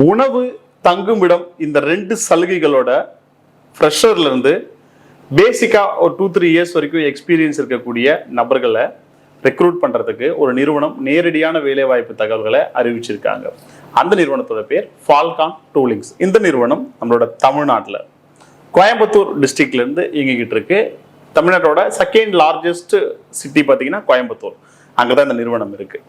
உணவு, தங்குமிடம் இந்த 2 சலுகைகளோட ஃப்ரெஷர்ல இருந்து பேசிக்கா ஒரு 2-3 இயர்ஸ் வரைக்கும் எக்ஸ்பீரியன்ஸ் இருக்கக்கூடிய நபர்களை ரெக்ரூட் பண்றதுக்கு ஒரு நிறுவனம் நேரடியான வேலைவாய்ப்பு தகவல்களை அறிவிச்சிருக்காங்க. அந்த நிறுவனத்தோட பேர் ஃபால்கான் டூலிங்ஸ். இந்த நிறுவனம் நம்மளோட தமிழ்நாட்டில் கோயம்புத்தூர் டிஸ்ட்ரிக்ட்ல இருந்து இயங்கிக்கிட்டு இருக்கு. தமிழ்நாட்டோட செகண்ட் லார்ஜஸ்ட் சிட்டி பார்த்தீங்கன்னா கோயம்புத்தூர். அங்கதான் இந்த நிறுவனம் இருக்கு.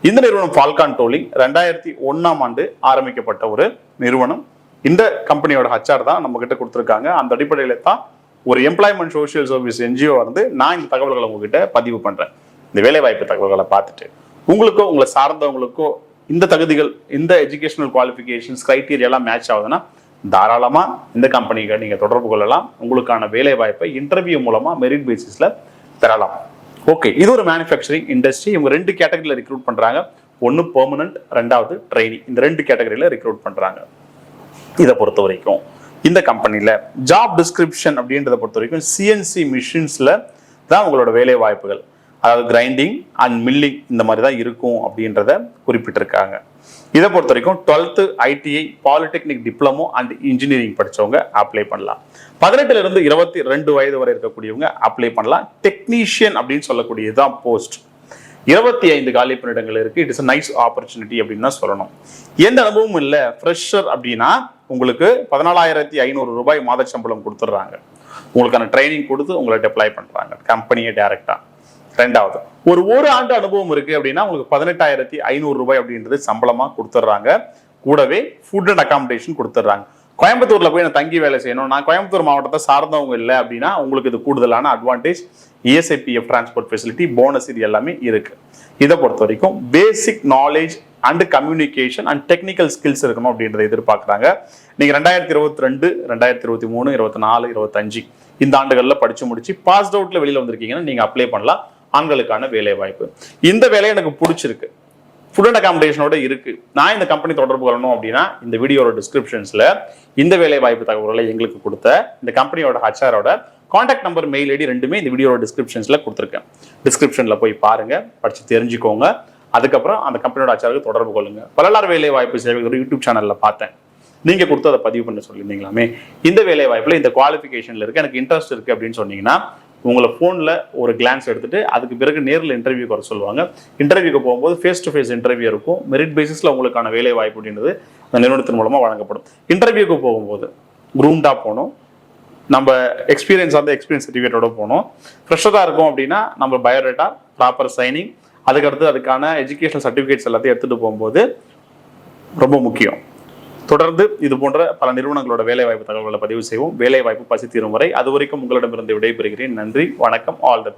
இந்த நிறுவனம் ஃபால்கான் டூலிங் 2001ஆம் ஆண்டு ஆரம்பிக்கப்பட்ட ஒரு நிறுவனம். இந்த கம்பெனியோட HR தான் நம்ம கிட்ட கொடுத்துருக்காங்க. அந்த அடிப்படையில தான் ஒரு எம்ப்ளாய்மெண்ட் சோசியல் சர்வீஸ் NGO வந்து நான் இந்த தகவல்களை உங்ககிட்ட பதிவு பண்றேன். இந்த வேலைவாய்ப்பு தகவல்களை பார்த்துட்டு உங்களுக்கோ உங்களை சார்ந்தவங்களுக்கோ இந்த தகுதிகள், இந்த எஜுகேஷனல் குவாலிஃபிகேஷன்ஸ் கிரைட்டீரியாலாம் மேட்ச் ஆகுதுன்னா தாராளமா இந்த கம்பெனிக்கு நீங்க தொடர்பு கொள்ளலாம். உங்களுக்கான வேலை வாய்ப்பை இன்டர்வியூ மூலமா மெரிட் பேசிஸ்ல பெறலாம். ஓகே, இது ஒரு மேனுஃபேக்சரிங் இண்டஸ்ட்ரி. இவங்க 2 கேட்டகரியில ரெக்ரூட் பண்றாங்க. ஒன்னு பெர்மனன்ட், 2வது ட்ரெயினி. இந்த 2 கேட்டகரியில ரெக்ரூட் பண்றாங்க. இதை பொறுத்த வரைக்கும் இந்த கம்பெனில ஜாப் டிஸ்கிரிப்ஷன் அப்படின்றத பொறுத்த வரைக்கும் CNC மிஷின்ஸ்ல தான் உங்களோட வேலை வாய்ப்புகள், அதாவது கிரைண்டிங் அண்ட் மில்லிங் இந்த மாதிரி தான் இருக்கும் அப்படின்றத குறிப்பிட்டிருக்காங்க. இதை பொறுத்த வரைக்கும் 12th ITI polytechnic diploma and engineering படிச்சவங்க அப்ளை பண்ணலாம். 18 இருந்து 22 வயது வரை இருக்கக்கூடியவங்க அப்ளை பண்ணலாம். டெக்னீஷியன் அப்படின்னு சொல்லக்கூடியதுதான் போஸ்ட். 25 காலி பணியிடங்கள் இருக்கு. இட் இஸ் நைஸ் ஆப்பர்ச்சுனிட்டி அப்படின்னு தான் சொல்லணும். எந்த அனுபவமும் இல்லை, ஃப்ரெஷர் அப்படின்னா உங்களுக்கு 14,500 ரூபாய் மாத சம்பளம் கொடுத்துட்றாங்க. உங்களுக்கான ட்ரைனிங் கொடுத்து உங்களை டெப்ளாய் பண்றாங்க கம்பெனியை டைரக்டா. 2வது ஒரு ஆண்டு அனுபவம் இருக்கு அப்படின்னா உங்களுக்கு 18,500 ரூபாய் அப்படின்றது சம்பளமா கொடுத்துட்றாங்க. கூடவே ஃபுட் அண்ட் அகாமடேஷன் கொடுத்துட்றாங்க. கோயம்புத்தூர்ல போய் நான் தங்கி வேலை செய்யணும், நான் கோயம்புத்தூர் மாவட்டத்தை சார்ந்தவங்க இல்லை அப்படின்னா உங்களுக்கு இது கூடுதலான advantage. ESIPF transport facility, bonus இது எல்லாமே இருக்கு. இதை பொறுத்த வரைக்கும் basic knowledge and communication and technical skills இருக்கணும் அப்படின்றத எதிர்பார்க்குறாங்க. நீங்க 2022, 2023, 24, 25 இந்த ஆண்டுகளில் படிச்சு முடிச்சு பாஸ்ட் அவுட்ல வெளியில வந்திருக்கீங்கன்னா நீங்க அப்ளை பண்ணலாம். ஆண்களுக்கான வேலை வாய்ப்பு. இந்த வேலையை எனக்கு பிடிச்சிருக்கு, ஃபுட் அண்ட் அகாமடேஷனோட இருக்கு, நான் இந்த கம்பெனி தொடர்பு கொள்ளணும் அப்படின்னா இந்த வீடியோட டிஸ்கிரிப்ஷன்ஸ்ல இந்த வேலை வாய்ப்பு தகவல்களை எங்களுக்கு கொடுத்த இந்த கம்பெனியோட HRோட கான்டாக்ட் நம்பர், மெயில் ஐடி ரெண்டுமே இந்த வீடியோட டிஸ்கிரிப்ஷன்ஸ்ல கொடுத்துருக்கேன். டிஸ்கிரிப்ஷன்ல போய் பாருங்க, படிச்சு தெரிஞ்சுக்கோங்க. அதுக்கப்புறம் அந்த கம்பெனியோட HRக்கு தொடர்பு கொள்ளுங்க. பலலார் வேலை வாய்ப்பு சேவை ஒரு யூடியூப் சேனல்ல பார்த்தேன், நீங்க கொடுத்து அதை பதிவு பண்ண சொல்லியிருந்தீங்களாமே. இந்த வேலை வாய்ப்புல இந்த குவாலிஃபிகேஷன்ல இருக்கு, எனக்கு இன்ட்ரெஸ்ட் இருக்கு அப்படின்னு சொன்னீங்கன்னா உங்களை ஃபோனில் ஒரு கிளான்ஸ் எடுத்துட்டு அதுக்கு பிறகு நேரில் இன்டர்வியூ வர சொல்லுவாங்க. இன்டர்வியூக்கு போகும்போது ஃபேஸ் டு ஃபேஸ் இன்டர்வியூ இருக்கும். மெரிட் பேசிஸில் உங்களுக்கான வேலை வாய்ப்பு அப்படின்றது அந்த நிறுவனத்தின் மூலமாக வழங்கப்படும். இன்டர்வியூக்கு போகும்போது குரூம்டாக போகணும், நம்ம எக்ஸ்பீரியன்ஸ் சர்டிஃபிகேட்டோட போகணும். ஃப்ரெஷ்ஷாக இருக்கும் அப்படின்னா நம்ம பயோடேட்டா, ப்ராப்பர் சைனிங், அதுக்கடுத்து அதுக்கான எஜுகேஷனல் சர்டிஃபிகேட்ஸ் எல்லாத்தையும் எடுத்துகிட்டு போகும்போது ரொம்ப முக்கியம். தொடர்ந்து இது போன்ற பல நிறுவனங்களோட வேலைவாய்ப்பு தகவல்களை பதிவு செய்வோம். வேலைவாய்ப்பு பசி தீரும் வரை. அது வரைக்கும் உங்களிடமிருந்து விடைபெறுகிறேன். நன்றி, வணக்கம், ஆல் தி பெஸ்ட்.